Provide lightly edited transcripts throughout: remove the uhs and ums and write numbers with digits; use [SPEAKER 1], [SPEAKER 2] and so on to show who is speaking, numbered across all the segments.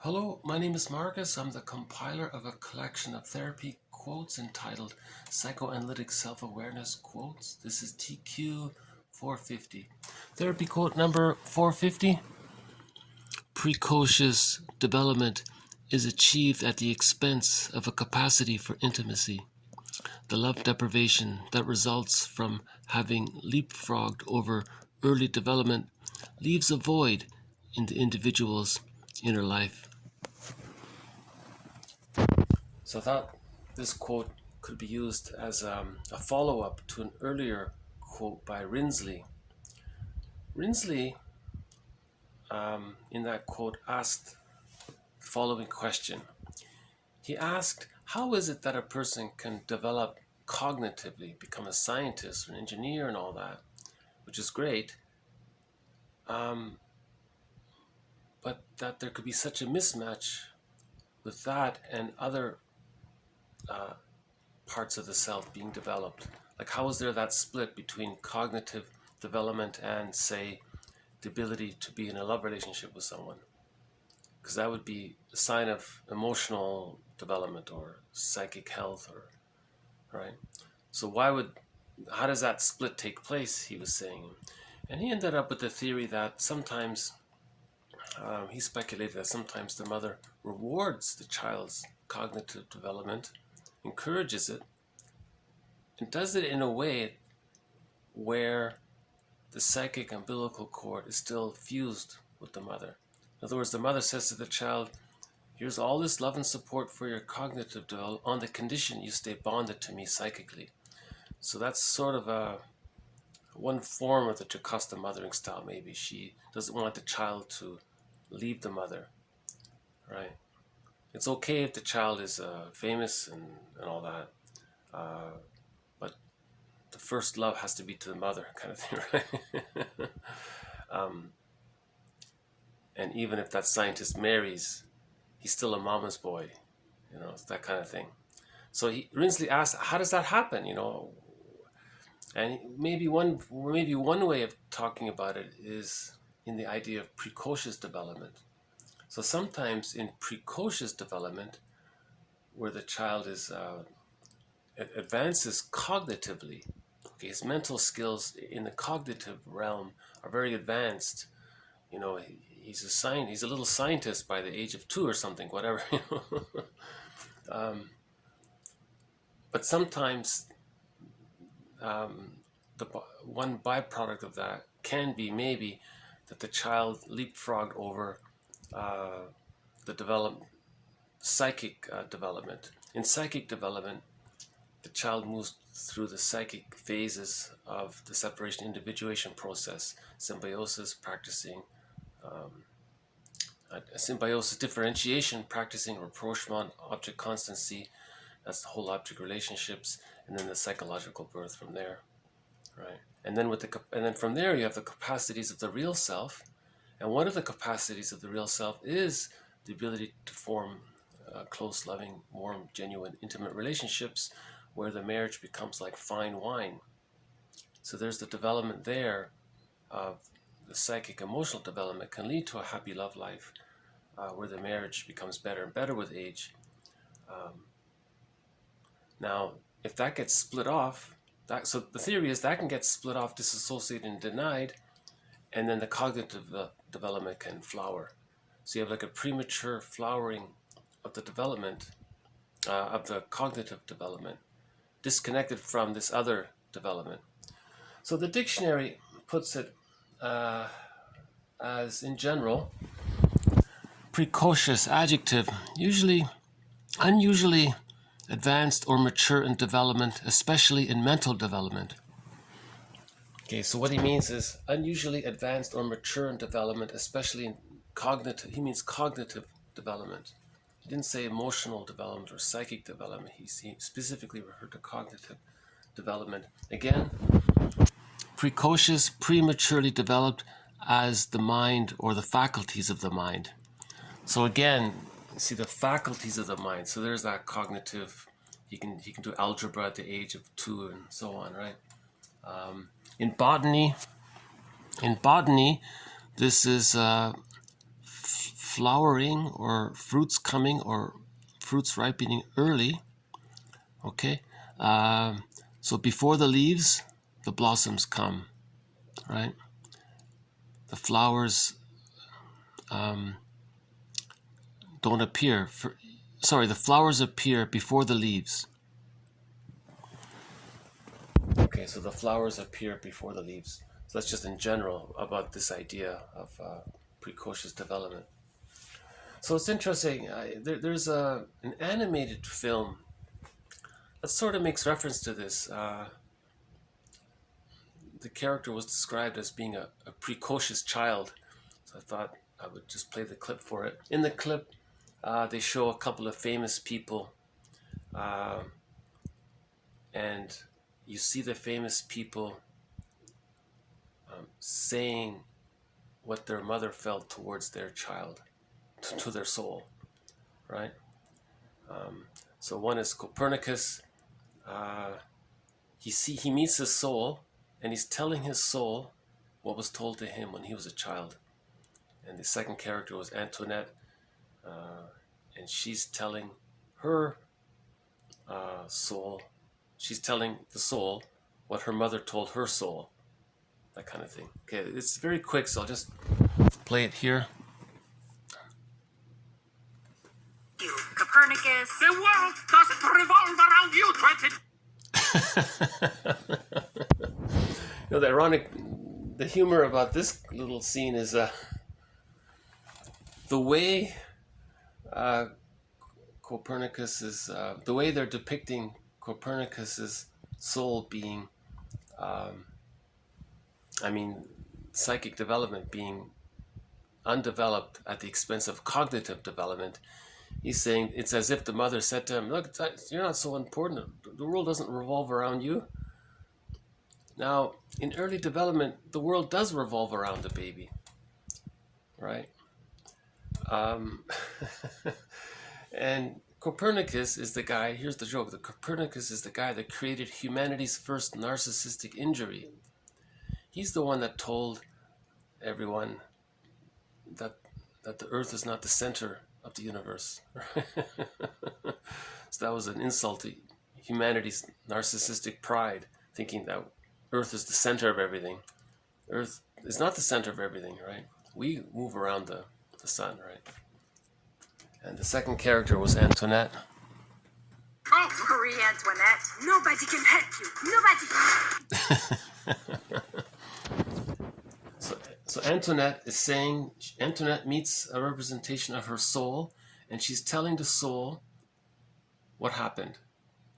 [SPEAKER 1] Hello, my name is Marcus. I'm the compiler of a collection of therapy quotes entitled Psychoanalytic Self-Awareness Quotes. This is TQ 450. Therapy quote number 450. Precocious development is achieved at the expense of a capacity for intimacy. The love deprivation that results from having leapfrogged over early development leaves a void in the individual's inner life. So I thought this quote could be used as a follow-up to an earlier quote by Rinsley. Rinsley, in that quote, asked the following question. He asked, how is it that a person can develop cognitively, become a scientist, an engineer and all that, which is great, but that there could be such a mismatch with that and other parts of the self being developed? Like, how is there that split between cognitive development and, say, the ability to be in a love relationship with someone? Because that would be a sign of emotional development or psychic health, or right? So how does that split take place, he was saying. And he ended up with the theory that sometimes, he speculated that sometimes the mother rewards the child's cognitive development, encourages it, and does it in a way where the psychic umbilical cord is still fused with the mother. In other words, the mother says to the child, here's all this love and support for your cognitive development on the condition you stay bonded to me psychically. So that's sort of one form of the Jocasta mothering style, maybe. She doesn't want the child to leave the mother, right? It's okay if the child is famous and all that, but the first love has to be to the mother, kind of thing, right? And even if that scientist marries, he's still a mama's boy, it's that kind of thing. So Rinsley asked, how does that happen, And maybe one way of talking about it is in the idea of precocious development. So sometimes in precocious development, where the child is advances cognitively, okay, his mental skills in the cognitive realm are very advanced. He's a little scientist by the age of 2 or something, whatever. But sometimes the one byproduct of that can be maybe that the child leapfrogged over the psychic development. In psychic development, the child moves through the psychic phases of the separation individuation process, symbiosis, practicing symbiosis differentiation, practicing rapprochement, object constancy, that's the whole object relationships, and then the psychological birth from there, right? And then from there you have the capacities of the real self, and one of the capacities of the real self is the ability to form close, loving, warm, genuine, intimate relationships where the marriage becomes like fine wine. So there's the development there of the psychic emotional development can lead to a happy love life where the marriage becomes better and better with age. Now, if that gets split off, so the theory is that can get split off, disassociated, and denied, and then the cognitive development can flower. So you have like a premature flowering of the development, of the cognitive development, disconnected from this other development. So the dictionary puts it as, in general, precocious adjective, unusually advanced or mature in development, especially in mental development. Okay, so what he means is unusually advanced or mature in development, especially in cognitive. He means cognitive development. He didn't say emotional development or psychic development. He specifically referred to cognitive development. Again, precocious, prematurely developed as the mind or the faculties of the mind. So again, see the faculties of the mind. So there's that cognitive. He can do algebra at the age of 2 and so on, right? In botany, this is flowering or fruits coming or fruits ripening early. Okay, so before the leaves, the blossoms come, right? The flowers don't appear. The flowers appear before the leaves. Okay, so the flowers appear before the leaves. So that's just in general about this idea of precocious development. So it's interesting. There's an animated film that sort of makes reference to this. The character was described as being a precocious child. So I thought I would just play the clip for it. In the clip, they show a couple of famous people, and you see the famous people saying what their mother felt towards their child, to their soul, right? So one is Copernicus. He meets his soul, and he's telling his soul what was told to him when he was a child. And the second character was Antoinette, and she's telling her soul, she's telling the soul what her mother told her soul, that kind of thing. Okay, it's very quick, so I'll just play it here.
[SPEAKER 2] Copernicus. The world doesn't revolve around you,
[SPEAKER 1] The humor about this little scene is the way Copernicus is, the way they're depicting Copernicus's soul being, psychic development being undeveloped at the expense of cognitive development. He's saying it's as if the mother said to him, look, you're not so important. The world doesn't revolve around you. Now, in early development, the world does revolve around the baby, right? And Copernicus is the guy, here's the joke, Copernicus is the guy that created humanity's first narcissistic injury. He's the one that told everyone that the earth is not the center of the universe. So that was an insult to humanity's narcissistic pride, thinking that earth is the center of everything. Earth is not the center of everything, right? We move around the sun, right? And the second character was Antoinette.
[SPEAKER 2] Oh, Marie Antoinette. Nobody can help you. Nobody.
[SPEAKER 1] So Antoinette is saying, Antoinette meets a representation of her soul, and she's telling the soul what happened.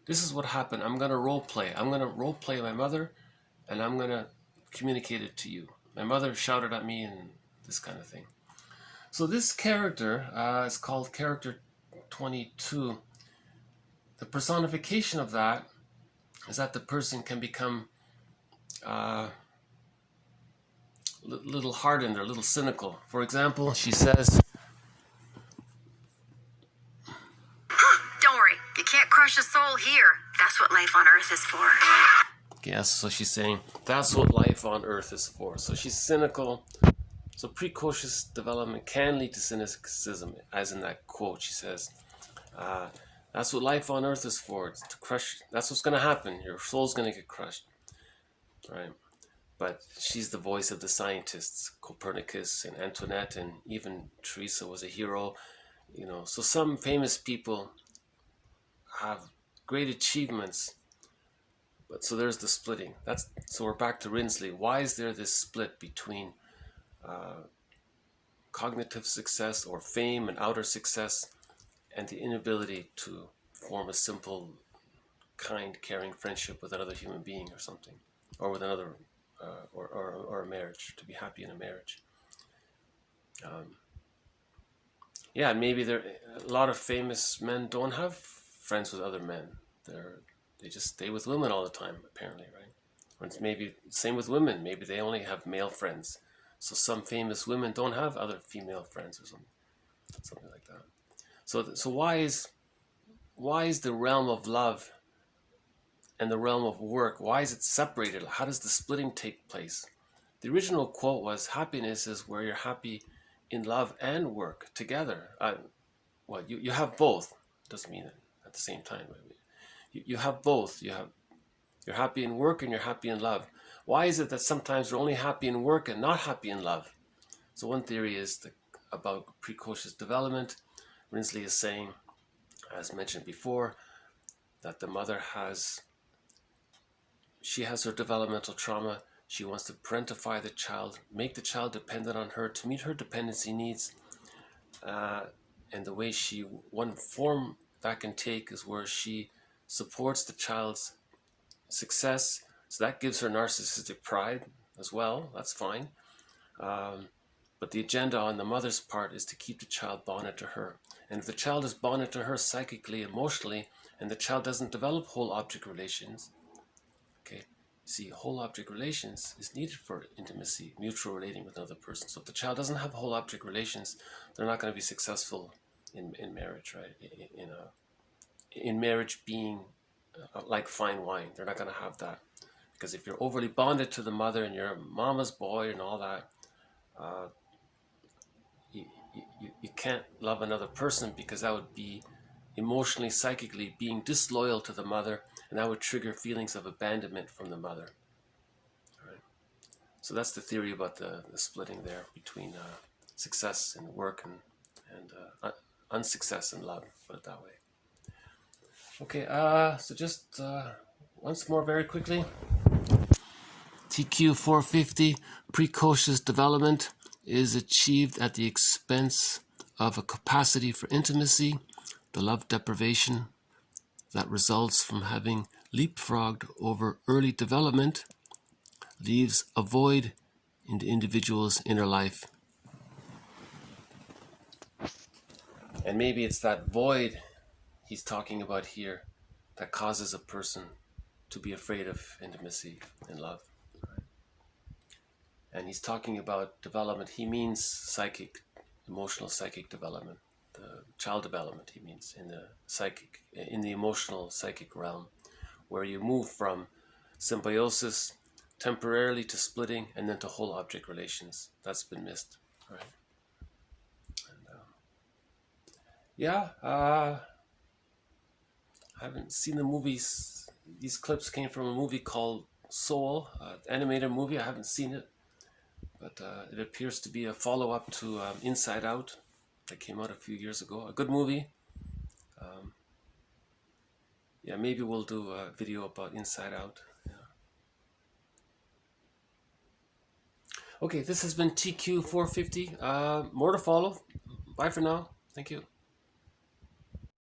[SPEAKER 1] This is what happened. I'm going to role play. I'm going to role play my mother, and I'm going to communicate it to you. My mother shouted at me and this kind of thing. So this character is called character 22. The personification of that is that the person can become a little hardened or a little cynical. For example, she says,
[SPEAKER 2] Don't worry, you can't crush a soul here. That's what life on Earth is for.
[SPEAKER 1] Yes, so she's saying, that's what life on Earth is for. So she's cynical. So precocious development can lead to cynicism, as in that quote. She says, that's what life on Earth is for. It's to crush. That's what's going to happen. Your soul's going to get crushed. Right? But she's the voice of the scientists, Copernicus and Antoinette, and even Teresa was a hero. So some famous people have great achievements. But so there's the splitting. So we're back to Rinsley. Why is there this split between cognitive success or fame and outer success and the inability to form a simple, kind, caring friendship with another human being or something, or with another, or a marriage, to be happy in a marriage? Yeah, maybe a lot of famous men don't have friends with other men. They just stay with women all the time, apparently, right? Or it's maybe same with women. Maybe they only have male friends. So some famous women don't have other female friends or something like that. So why is the realm of love and the realm of work, why is it separated? How does the splitting take place? The original quote was, happiness is where you're happy in love and work together. Well, you have both. Doesn't mean it at the same time. You have both. You're happy in work and you're happy in love. Why is it that sometimes we're only happy in work and not happy in love? So one theory is about precocious development. Rinsley is saying, as mentioned before, that the mother has her developmental trauma. She wants to parentify the child, make the child dependent on her to meet her dependency needs. And the way one form that can take is where she supports the child's success. So that gives her narcissistic pride as well. That's fine. But the agenda on the mother's part is to keep the child bonded to her. And if the child is bonded to her psychically, emotionally, and the child doesn't develop whole object relations, okay, see, whole object relations is needed for intimacy, mutual relating with another person. So if the child doesn't have whole object relations, they're not going to be successful in marriage, right? In marriage being like fine wine, they're not going to have that. Because if you're overly bonded to the mother and you're a mama's boy and all that, you can't love another person, because that would be emotionally, psychically being disloyal to the mother, and that would trigger feelings of abandonment from the mother. All right. So that's the theory about the splitting there between success in work and unsuccess in love, put it that way. Okay, so just once more very quickly. TQ 450, precocious development is achieved at the expense of a capacity for intimacy, the love deprivation that results from having leapfrogged over early development leaves a void in the individual's inner life. And maybe it's that void he's talking about here that causes a person to be afraid of intimacy and love. And he's talking about development. He means psychic, emotional psychic development. The child development, he means, in the emotional psychic realm, where you move from symbiosis temporarily to splitting and then to whole object relations. That's been missed, right? And, I haven't seen the movies. These clips came from a movie called Soul, animated movie. I haven't seen it, but it appears to be a follow-up to Inside Out that came out a few years ago. A good movie. Yeah, maybe we'll do a video about Inside Out. Yeah. Okay, this has been TQ 450. More to follow. Bye for now. Thank you.